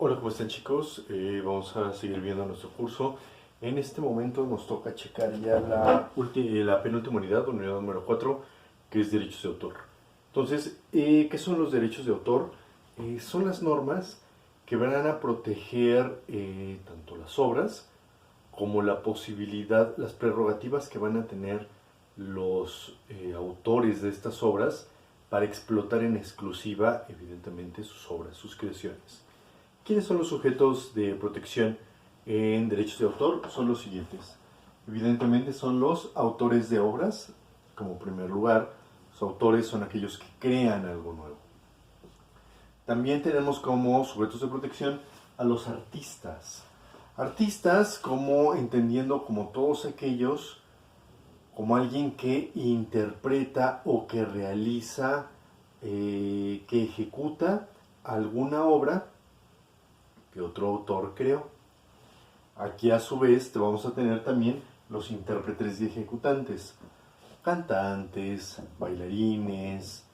Hola, ¿cómo están chicos? Vamos a seguir viendo nuestro curso. En este momento nos toca checar ya la penúltima unidad número 4, que es derechos de autor. Entonces, ¿qué son los derechos de autor? Son las normas que van a proteger tanto las obras como la posibilidad, las prerrogativas que van a tener los autores de estas obras para explotar en exclusiva, evidentemente, sus obras, sus creaciones. ¿Quiénes son los sujetos de protección en derechos de autor? Son los siguientes. Evidentemente son los autores de obras, como primer lugar. Los autores son aquellos que crean algo nuevo. También tenemos como sujetos de protección a los artistas. Artistas como entendiendo como todos aquellos, como alguien que interpreta o que realiza, que ejecuta alguna obra que otro autor creó. Aquí a su vez te vamos a tener también los intérpretes y ejecutantes, cantantes, bailarines,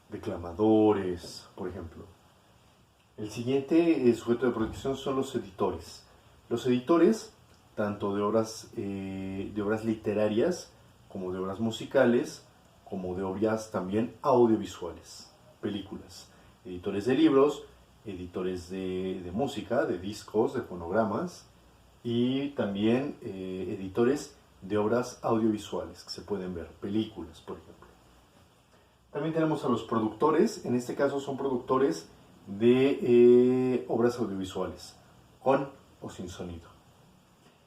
declamadores, por ejemplo. El siguiente sujeto de protección son los editores. Los editores, tanto de obras literarias, como de obras musicales, como de obras también audiovisuales, películas. Editores de libros, editores de música, de discos, de fonogramas, y también editores de obras audiovisuales que se pueden ver, películas, por ejemplo. También tenemos a los productores. En este caso son productores de obras audiovisuales, con o sin sonido.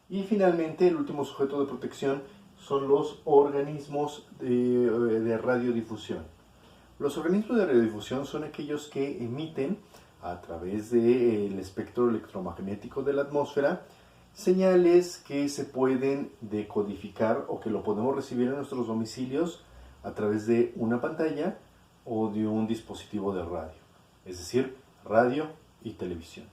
Y finalmente el último sujeto de protección son los organismos de radiodifusión. Los organismos de radiodifusión son aquellos que emiten a través del espectro electromagnético de la atmósfera señales que se pueden decodificar o que lo podemos recibir en nuestros domicilios a través de una pantalla o de un dispositivo de radio, es decir, radio y televisión.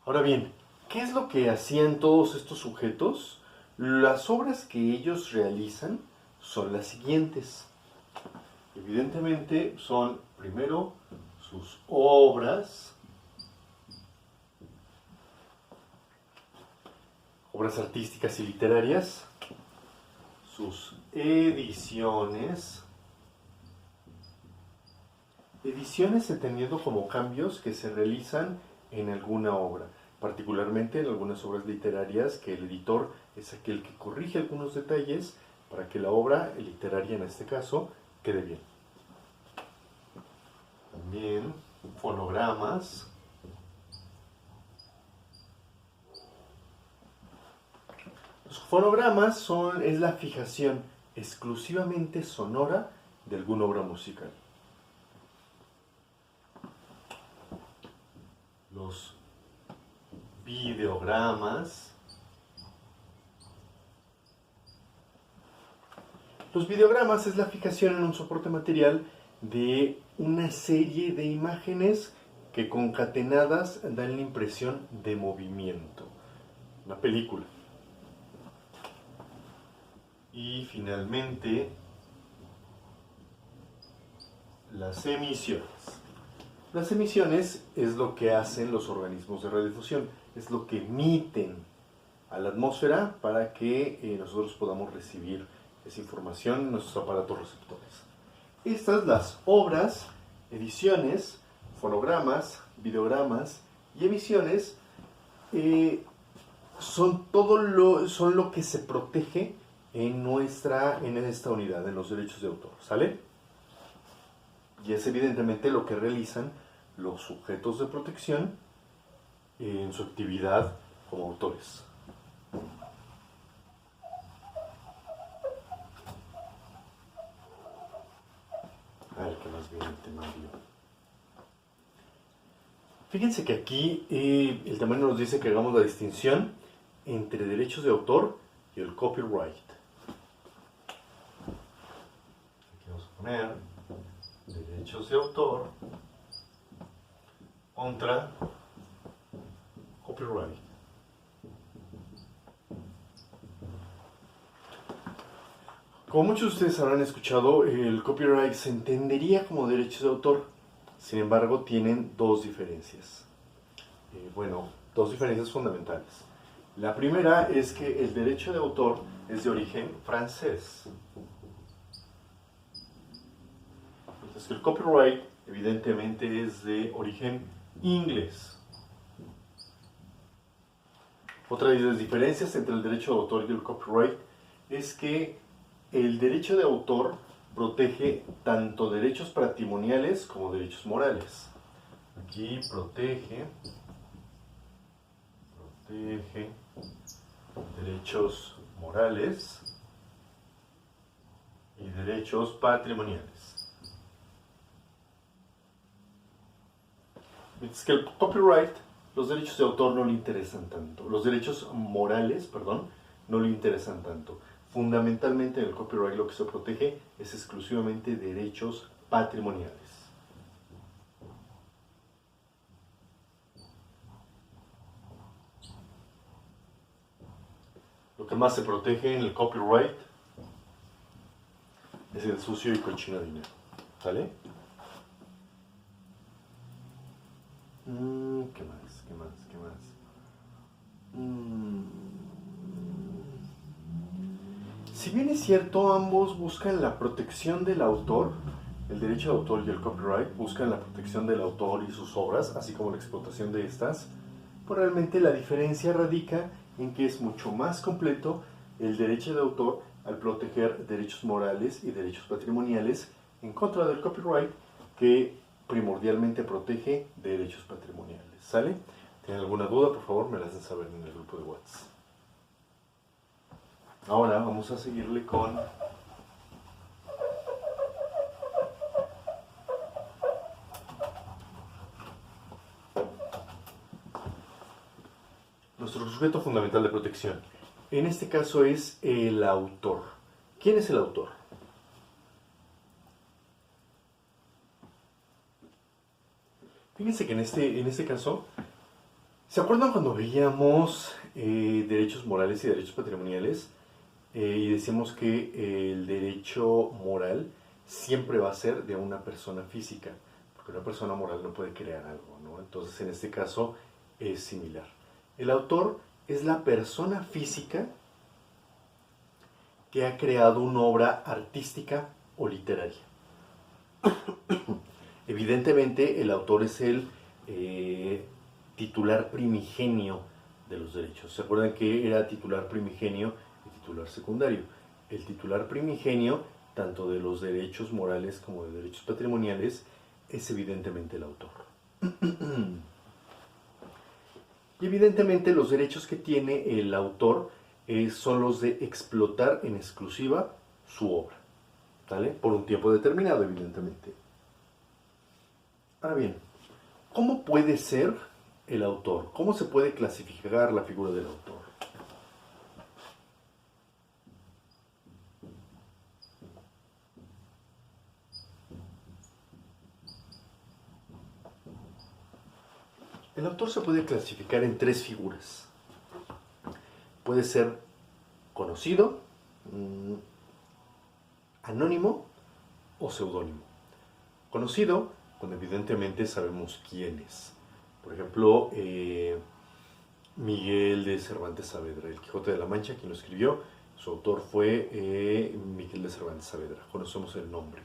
Ahora bien, ¿qué es lo que hacían todos estos sujetos? Las obras que ellos realizan son las siguientes. Evidentemente son, primero, sus obras artísticas y literarias, sus ediciones entendiendo como cambios que se realizan en alguna obra, particularmente en algunas obras literarias que el editor es aquel que corrige algunos detalles para que la obra literaria, en este caso, quede bien. También fonogramas. Los fonogramas es la fijación exclusivamente sonora de alguna obra musical. Los videogramas. Los videogramas es la fijación en un soporte material de una serie de imágenes que concatenadas dan la impresión de movimiento. Una película. Y finalmente, las emisiones. Las emisiones es lo que hacen los organismos de radiodifusión, es lo que emiten a la atmósfera para que nosotros podamos recibir esa información en nuestros aparatos receptores. Estas, las obras, ediciones, fonogramas, videogramas y emisiones, son lo que se protege en esta unidad, en los derechos de autor, ¿sale? Y es evidentemente lo que realizan los sujetos de protección en su actividad como autores. A ver qué más viene el temario. Fíjense que aquí el temario nos dice que hagamos la distinción entre derechos de autor y el copyright. Aquí vamos a poner derechos de autor contra copyright. Como muchos de ustedes habrán escuchado, el copyright se entendería como derechos de autor. Sin embargo, tienen dos diferencias. Dos diferencias fundamentales. La primera es que el derecho de autor es de origen francés. Mientras que el copyright, evidentemente, es de origen inglés. Otra de las diferencias entre el derecho de autor y el copyright es que el derecho de autor protege tanto derechos patrimoniales como derechos morales. Aquí protege derechos morales y derechos patrimoniales. Mientras que el copyright, los derechos de autor no le interesan tanto. Los derechos morales, perdón, no le interesan tanto. Fundamentalmente en el copyright lo que se protege es exclusivamente derechos patrimoniales. Lo que más se protege en el copyright es el sucio y cochino dinero. ¿Sale? ¿Qué más? Si bien es cierto, ambos buscan la protección del autor, el derecho de autor y el copyright buscan la protección del autor y sus obras, así como la explotación de estas, pues realmente la diferencia radica en que es mucho más completo el derecho de autor al proteger derechos morales y derechos patrimoniales en contra del copyright, que primordialmente protege derechos patrimoniales. ¿Sale? ¿Tienen alguna duda? Por favor, me la hacen saber en el grupo de WhatsApp. Ahora vamos a seguirle con nuestro sujeto fundamental de protección. En este caso es el autor. ¿Quién es el autor? Fíjense que en este caso, ¿se acuerdan cuando veíamos derechos morales y derechos patrimoniales? Y decíamos que el derecho moral siempre va a ser de una persona física, porque una persona moral no puede crear algo, ¿no? Entonces, en este caso es similar. El autor es la persona física que ha creado una obra artística o literaria. Evidentemente, el autor es el titular primigenio de los derechos. ¿Se acuerdan que era titular primigenio y titular secundario? El titular primigenio, tanto de los derechos morales como de derechos patrimoniales, es evidentemente el autor. Y evidentemente los derechos que tiene el autor son los de explotar en exclusiva su obra, ¿vale? Por un tiempo determinado, evidentemente. Ahora bien, ¿cómo puede ser el autor? ¿Cómo se puede clasificar la figura del autor? El autor se puede clasificar en tres figuras. Puede ser conocido, anónimo o seudónimo. Conocido, cuando evidentemente sabemos quién es. Por ejemplo, Miguel de Cervantes Saavedra, El Quijote de la Mancha, quien lo escribió, su autor fue Miguel de Cervantes Saavedra. Conocemos el nombre,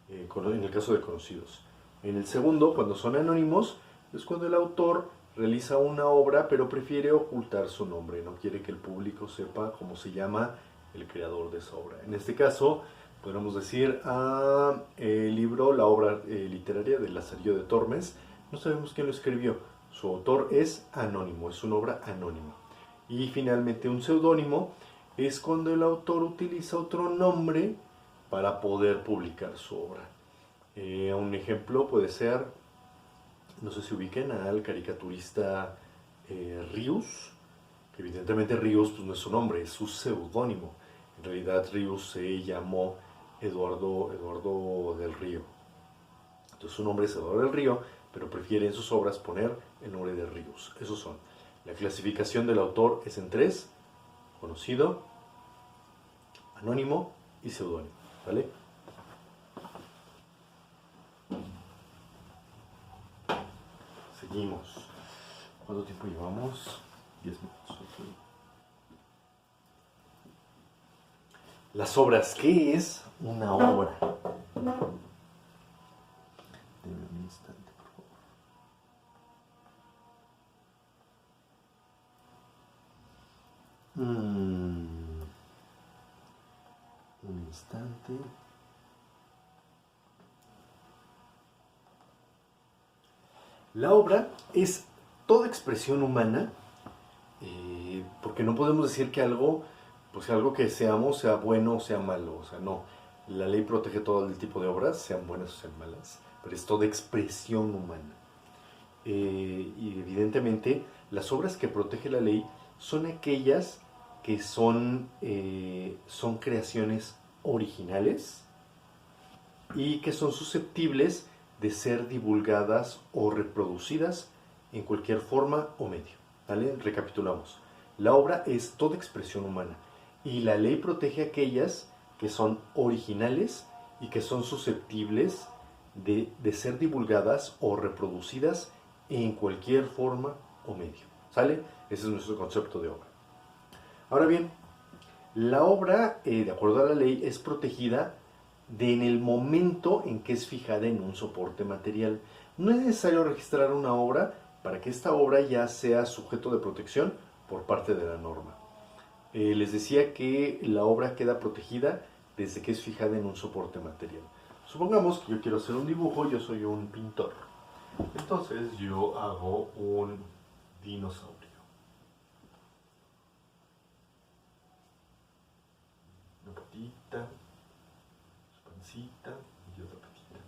en el caso de conocidos. En el segundo, cuando son anónimos, es cuando el autor realiza una obra pero prefiere ocultar su nombre, no quiere que el público sepa cómo se llama el creador de esa obra. En este caso, podríamos decir el libro, la obra literaria de Lazarillo de Tormes, no sabemos quién lo escribió, su autor es anónimo, es una obra anónima. Y finalmente un seudónimo es cuando el autor utiliza otro nombre para poder publicar su obra. Un ejemplo puede ser, no sé si ubiquen al caricaturista Rius, que evidentemente Rius pues, no es su nombre, es su seudónimo. En realidad Rius se llamó Eduardo del Río. Entonces su nombre es Salvador del Río, pero prefiere en sus obras poner el nombre de Ríos. Esos son. La clasificación del autor es en tres: conocido, anónimo y seudónimo. ¿Vale? Seguimos. ¿Cuánto tiempo llevamos? 10 minutos. Okay. Las obras. ¿Qué es una obra? Denme un instante, por favor. Un instante. La obra es toda expresión humana, porque no podemos decir que algo, pues algo que seamos sea bueno o sea malo, o sea, no. La ley protege todo el tipo de obras, sean buenas o sean malas, pero es toda expresión humana. Y evidentemente las obras que protege la ley son aquellas que son creaciones originales y que son susceptibles de ser divulgadas o reproducidas en cualquier forma o medio. ¿Vale? Recapitulamos. La obra es toda expresión humana y la ley protege aquellas que son originales y que son susceptibles de ser divulgadas o reproducidas en cualquier forma o medio. ¿Sale? Ese es nuestro concepto de obra. Ahora bien, la obra, de acuerdo a la ley, es protegida en el momento en que es fijada en un soporte material. No es necesario registrar una obra para que esta obra ya sea sujeto de protección por parte de la norma. Les decía que la obra queda protegida desde que es fijada en un soporte material. Supongamos que yo quiero hacer un dibujo, yo soy un pintor. Entonces yo hago un dinosaurio. Una patita, su pancita y otra patita.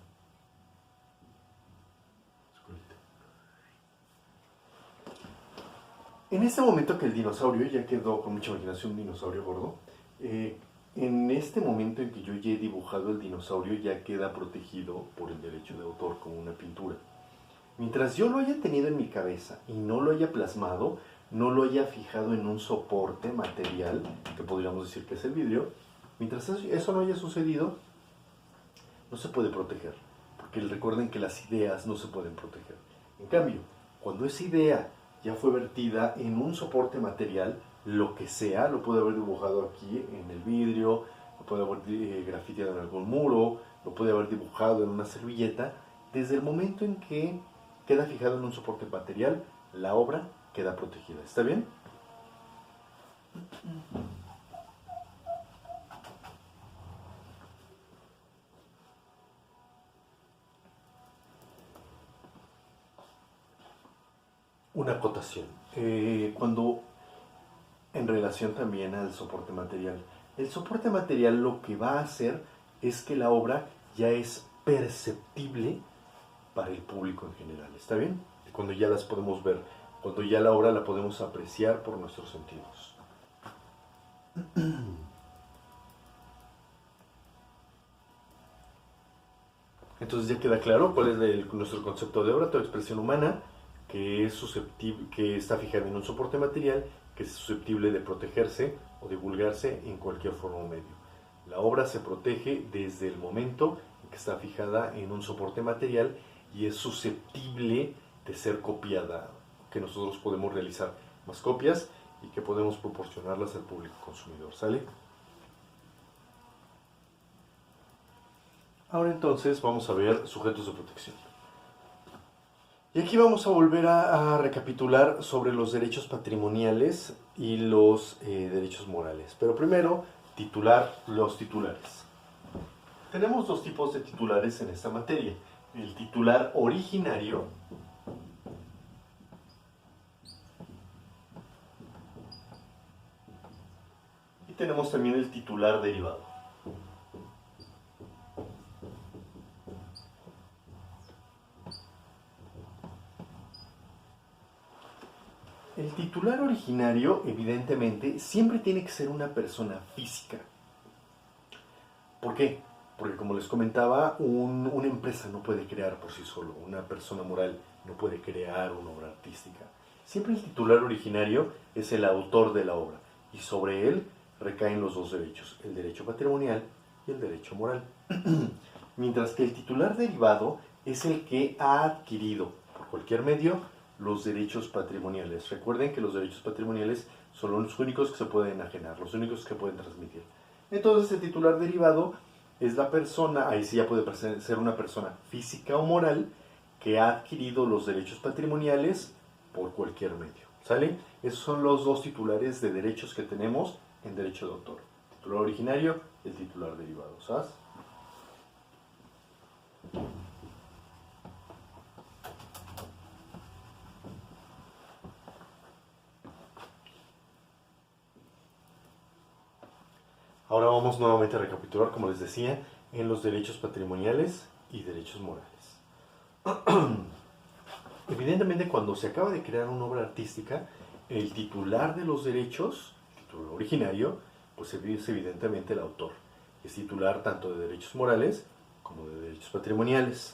Su colita. En este momento que el dinosaurio ya quedó con mucha imaginación, un dinosaurio gordo, en este momento en que yo ya he dibujado el dinosaurio ya queda protegido por el derecho de autor como una pintura. Mientras yo lo haya tenido en mi cabeza y no lo haya plasmado, no lo haya fijado en un soporte material, que podríamos decir que es el vidrio, mientras eso no haya sucedido, no se puede proteger, porque recuerden que las ideas no se pueden proteger. En cambio, cuando esa idea ya fue vertida en un soporte material, lo que sea, lo puede haber dibujado aquí en el vidrio, lo puede haber grafiteado en algún muro, lo puede haber dibujado en una servilleta, desde el momento en que queda fijado en un soporte material, la obra queda protegida. ¿Está bien? Una acotación. Cuando en relación también al soporte material, el soporte material lo que va a hacer es que la obra ya es perceptible para el público en general. ¿Está bien? Cuando ya las podemos ver, cuando ya la obra la podemos apreciar por nuestros sentidos. Entonces ya queda claro cuál es nuestro concepto de obra, toda expresión humana que es susceptible, que está fijada en un soporte material, que es susceptible de protegerse o divulgarse en cualquier forma o medio. La obra se protege desde el momento en que está fijada en un soporte material y es susceptible de ser copiada, que nosotros podemos realizar más copias y que podemos proporcionarlas al público consumidor. ¿Sale? Ahora entonces vamos a ver sujetos de protección. Y aquí vamos a volver a recapitular sobre los derechos patrimoniales y los derechos morales. Pero primero, los titulares. Tenemos dos tipos de titulares en esta materia. El titular originario y tenemos también el titular derivado. El titular originario, evidentemente, siempre tiene que ser una persona física. ¿Por qué? Porque como les comentaba, una empresa no puede crear por sí solo, una persona moral no puede crear una obra artística. Siempre el titular originario es el autor de la obra y sobre él recaen los dos derechos, el derecho patrimonial y el derecho moral. Mientras que el titular derivado es el que ha adquirido por cualquier medio los derechos patrimoniales. Recuerden que los derechos patrimoniales son los únicos que se pueden enajenar, los únicos que pueden transmitir. Entonces el titular derivado es la persona, ahí sí ya puede ser una persona física o moral que ha adquirido los derechos patrimoniales por cualquier medio. ¿Sale? Esos son los dos titulares de derechos que tenemos en derecho de autor. El titular originario y el titular derivado. ¿Sabes? Ahora vamos nuevamente a recapitular, como les decía, en los derechos patrimoniales y derechos morales. Evidentemente, cuando se acaba de crear una obra artística, el titular de los derechos, el titular originario, pues es evidentemente el autor. Es titular tanto de derechos morales como de derechos patrimoniales.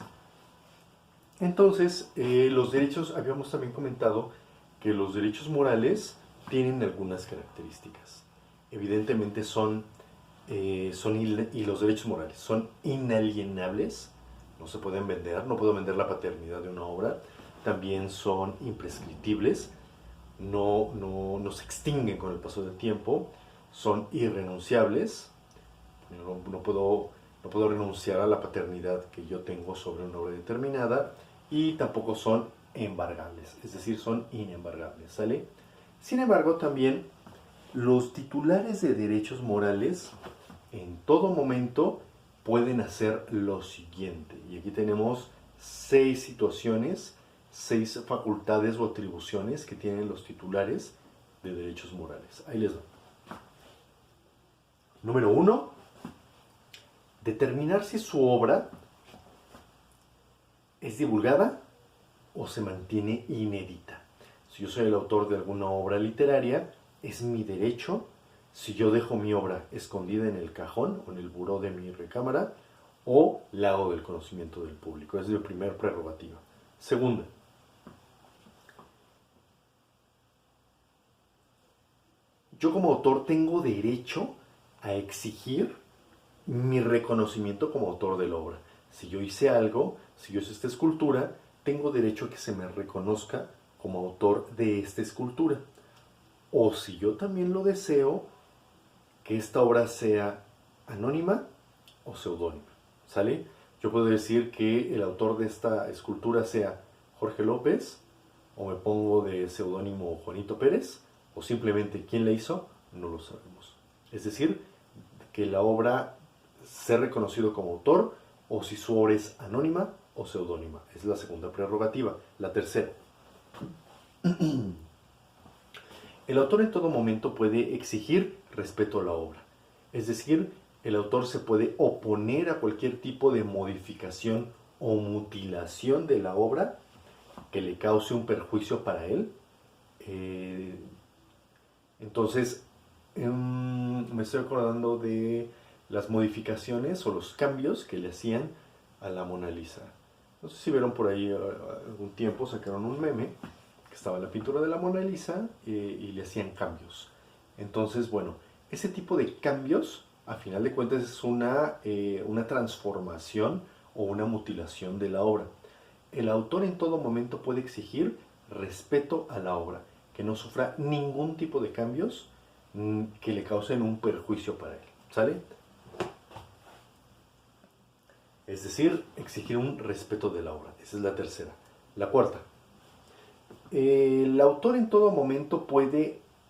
Entonces, los derechos, habíamos también comentado que los derechos morales tienen algunas características. Evidentemente y los derechos morales son inalienables, no se pueden vender, no puedo vender la paternidad de una obra. También son imprescriptibles, no se extinguen con el paso del tiempo, son irrenunciables, no puedo renunciar a la paternidad que yo tengo sobre una obra determinada, y tampoco son embargables, es decir, son inembargables, ¿sale? Sin embargo, también los titulares de derechos morales en todo momento pueden hacer lo siguiente, y aquí tenemos 6 situaciones, 6 facultades o atribuciones que tienen los titulares de derechos morales. Ahí les va. Número 1, determinar si su obra es divulgada o se mantiene inédita. Si yo soy el autor de alguna obra literaria, es mi derecho, si yo dejo mi obra escondida en el cajón o en el buró de mi recámara, o la hago del conocimiento del público. Es mi primer prerrogativa. Segunda, yo como autor tengo derecho a exigir mi reconocimiento como autor de la obra. Si yo hice algo, si yo hice esta escultura, tengo derecho a que se me reconozca como autor de esta escultura. O si yo también lo deseo, que esta obra sea anónima o seudónima. ¿Sale? Yo puedo decir que el autor de esta escultura sea Jorge López, o me pongo de seudónimo Juanito Pérez, o simplemente quién la hizo, no lo sabemos. Es decir, que la obra sea reconocido como autor, o si su obra es anónima o seudónima. Es la segunda prerrogativa. La tercera. El autor en todo momento puede exigir respeto a la obra. Es decir, el autor se puede oponer a cualquier tipo de modificación o mutilación de la obra que le cause un perjuicio para él. Entonces, me estoy acordando de las modificaciones o los cambios que le hacían a la Mona Lisa. No sé si vieron por ahí algún tiempo, sacaron un meme que estaba en la pintura de la Mona Lisa y le hacían cambios. Entonces, bueno, ese tipo de cambios, a final de cuentas, es una transformación o una mutilación de la obra. El autor en todo momento puede exigir respeto a la obra, que no sufra ningún tipo de cambios que le causen un perjuicio para él. ¿Sale? Es decir, exigir un respeto de la obra. Esa es la tercera. La cuarta. El autor en todo momento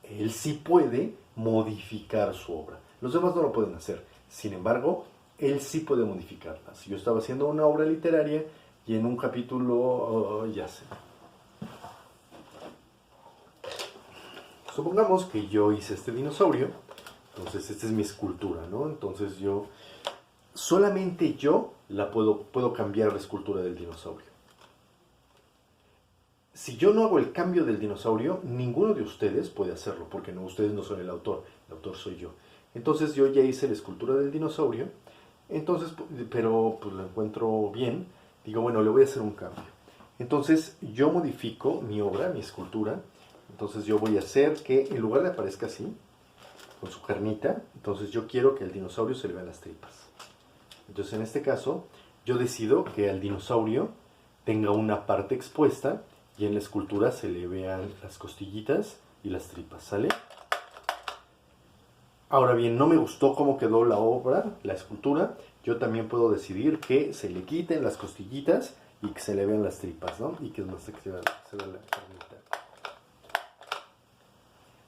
él sí puede modificar su obra. Los demás no lo pueden hacer. Sin embargo, él sí puede modificarla. Si yo estaba haciendo una obra literaria y en un capítulo, ya sé. Supongamos que yo hice este dinosaurio, entonces esta es mi escultura, ¿no? Entonces solamente yo puedo cambiar la escultura del dinosaurio. Si yo no hago el cambio del dinosaurio, ninguno de ustedes puede hacerlo, porque ustedes no son el autor soy yo. Entonces yo ya hice la escultura del dinosaurio, Entonces, pero pues lo encuentro bien. Digo, bueno, le voy a hacer un cambio. Entonces yo modifico mi obra, mi escultura. Entonces yo voy a hacer que en lugar de aparezca así, con su carnita, entonces yo quiero que al dinosaurio se le vean las tripas. Entonces en este caso yo decido que al dinosaurio tenga una parte expuesta y en la escultura se le vean las costillitas y las tripas, ¿sale? Ahora bien, no me gustó cómo quedó la obra, la escultura. Yo también puedo decidir que se le quiten las costillitas y que se le vean las tripas, ¿no? Y que es más que se vea la carnita.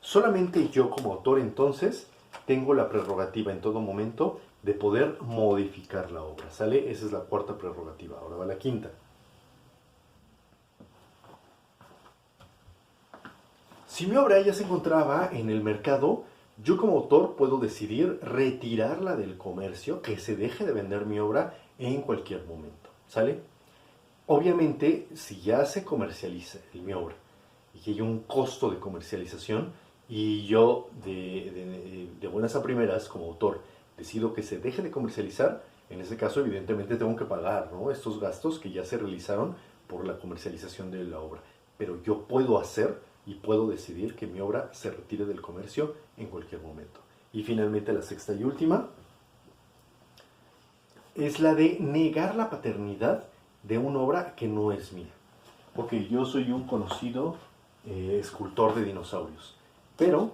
Solamente yo como autor entonces tengo la prerrogativa en todo momento de poder modificar la obra, ¿sale? Esa es la cuarta prerrogativa. Ahora va la quinta. Si mi obra ya se encontraba en el mercado, yo como autor puedo decidir retirarla del comercio, que se deje de vender mi obra en cualquier momento, ¿sale? Obviamente, si ya se comercializa mi obra y que hay un costo de comercialización y yo de buenas a primeras como autor decido que se deje de comercializar, en ese caso evidentemente tengo que pagar, ¿no?, estos gastos que ya se realizaron por la comercialización de la obra. Pero yo puedo hacer y puedo decidir que mi obra se retire del comercio en cualquier momento. Y finalmente la sexta y última es la de negar la paternidad de una obra que no es mía. Ok, yo soy un conocido escultor de dinosaurios, pero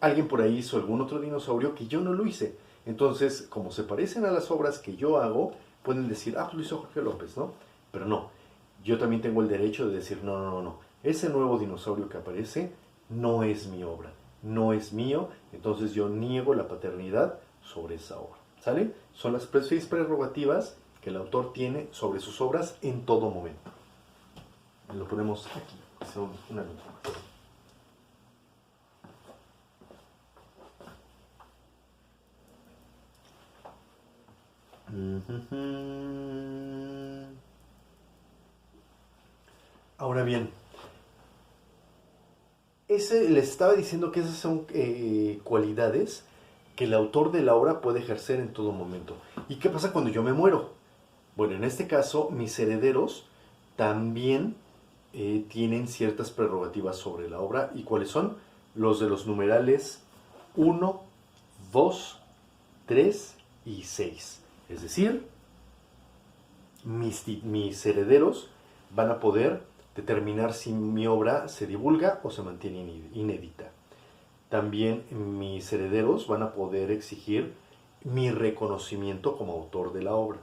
alguien por ahí hizo algún otro dinosaurio que yo no lo hice. Entonces, como se parecen a las obras que yo hago, pueden decir, ah, pues lo hizo Jorge López, ¿no? Pero no, yo también tengo el derecho de decir, no, no, no, no, ese nuevo dinosaurio que aparece no es mi obra, no es mío, entonces yo niego la paternidad sobre esa obra, ¿sale? Son las seis prerrogativas que el autor tiene sobre sus obras en todo momento. Lo ponemos aquí, son una nota más. Ahora bien, les estaba diciendo que esas son cualidades que el autor de la obra puede ejercer en todo momento. ¿Y qué pasa cuando yo me muero? Bueno, en este caso, mis herederos también tienen ciertas prerrogativas sobre la obra. ¿Y cuáles son? Los de los numerales 1, 2, 3 y 6. Es decir, mis herederos van a poder determinar si mi obra se divulga o se mantiene inédita. También mis herederos van a poder exigir mi reconocimiento como autor de la obra.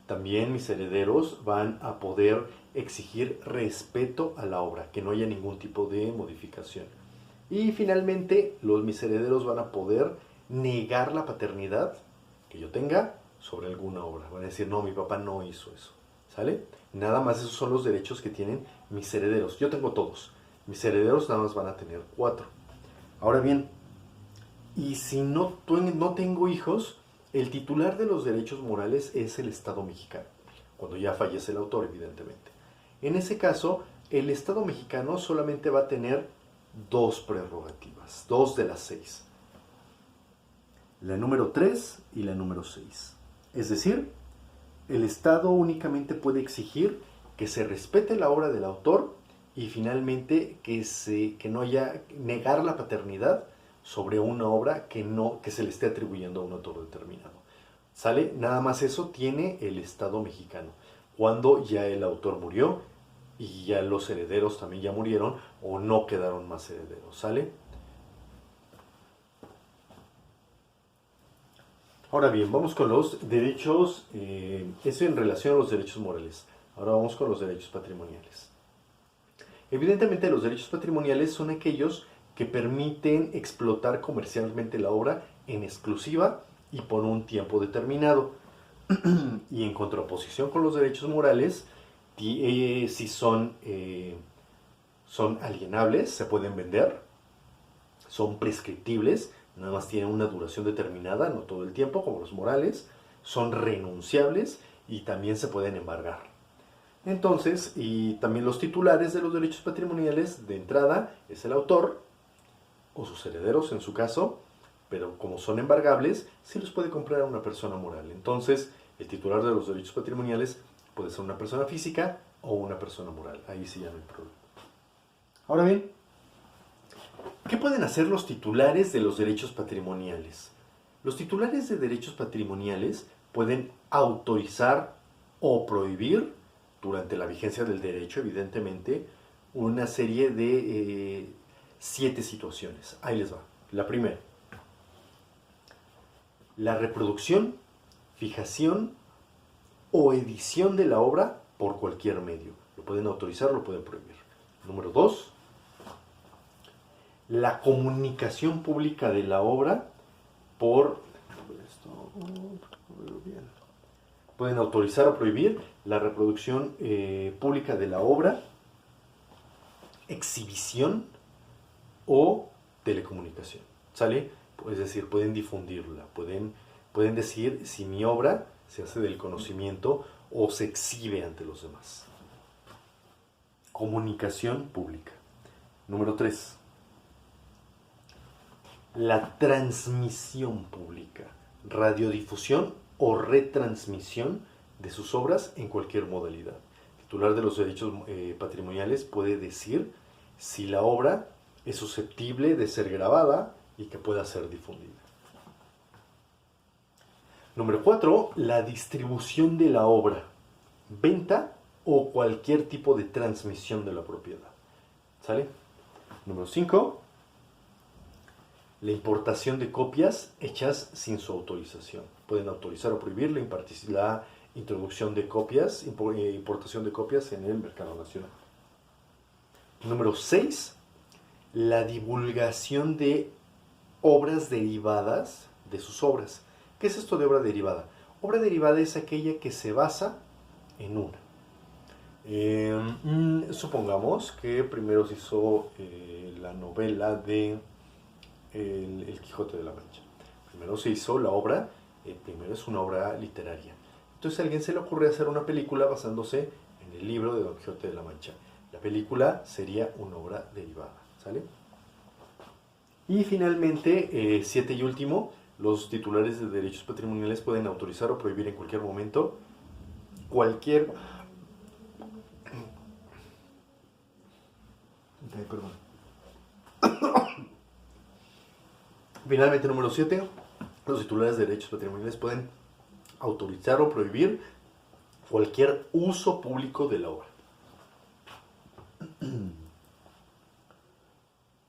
También mis herederos van a poder exigir respeto a la obra, que no haya ningún tipo de modificación. Y finalmente, mis herederos van a poder negar la paternidad que yo tenga sobre alguna obra. Van a decir, no, mi papá no hizo eso, ¿sale? Nada más esos son los derechos que tienen mis herederos. Yo tengo todos. Mis herederos nada más van a tener 4. Ahora bien, y si no tengo hijos, el titular de los derechos morales es el Estado mexicano, cuando ya fallece el autor, evidentemente. En ese caso, el Estado mexicano solamente va a tener 2 prerrogativas, 2 de las 6. La número 3 y la número 6. Es decir, el Estado únicamente puede exigir que se respete la obra del autor y finalmente que no haya negar la paternidad sobre una obra que se le esté atribuyendo a un autor determinado. ¿Sale? Nada más eso tiene el Estado mexicano. Cuando ya el autor murió y ya los herederos también ya murieron o no quedaron más herederos. ¿Sale? Ahora bien, vamos con los derechos, eso en relación a los derechos morales. Ahora vamos con los derechos patrimoniales. Evidentemente los derechos patrimoniales son aquellos que permiten explotar comercialmente la obra en exclusiva y por un tiempo determinado. Y en contraposición con los derechos morales, si son alienables, se pueden vender, son prescriptibles, nada más tienen una duración determinada, no todo el tiempo, como los morales, son renunciables y también se pueden embargar. Entonces, y también los titulares de los derechos patrimoniales, de entrada, es el autor, o sus herederos en su caso, pero como son embargables, sí los puede comprar a una persona moral. Entonces, el titular de los derechos patrimoniales puede ser una persona física o una persona moral. Ahí sí ya no hay problema. Ahora bien, ¿qué pueden hacer los titulares de los derechos patrimoniales? Los titulares de derechos patrimoniales pueden autorizar o prohibir, durante la vigencia del derecho, evidentemente, una serie de 7 situaciones. Ahí les va. La primera, la reproducción, fijación o edición de la obra por cualquier medio. Lo pueden autorizar, lo pueden prohibir. Número 2, la comunicación pública de la obra por... Pueden autorizar o prohibir la reproducción pública de la obra, exhibición o telecomunicación. ¿Sale? Es decir, pueden difundirla, pueden decir si mi obra se hace del conocimiento o se exhibe ante los demás. Comunicación pública. Número 3. La transmisión pública, radiodifusión o retransmisión de sus obras en cualquier modalidad. El titular de los derechos patrimoniales puede decir si la obra es susceptible de ser grabada y que pueda ser difundida. Número 4, la distribución de la obra, venta o cualquier tipo de transmisión de la propiedad. ¿Sale? Número 5, la importación de copias hechas sin su autorización. Pueden autorizar o prohibir la introducción de copias, importación de copias en el mercado nacional. Número 6, la divulgación de obras derivadas de sus obras. ¿Qué es esto de obra derivada? Obra derivada es aquella que se basa en una. Supongamos que primero se hizo la novela de el Quijote de la Mancha. Primero se hizo la obra, primero es una obra literaria. Entonces a alguien se le ocurre hacer una película basándose en el libro de Don Quijote de la Mancha. La película sería una obra derivada, ¿sale? Y finalmente, 7 y último, los titulares de derechos patrimoniales pueden autorizar o prohibir en cualquier momento cualquier... Finalmente, número 7, los titulares de derechos patrimoniales pueden autorizar o prohibir cualquier uso público de la obra.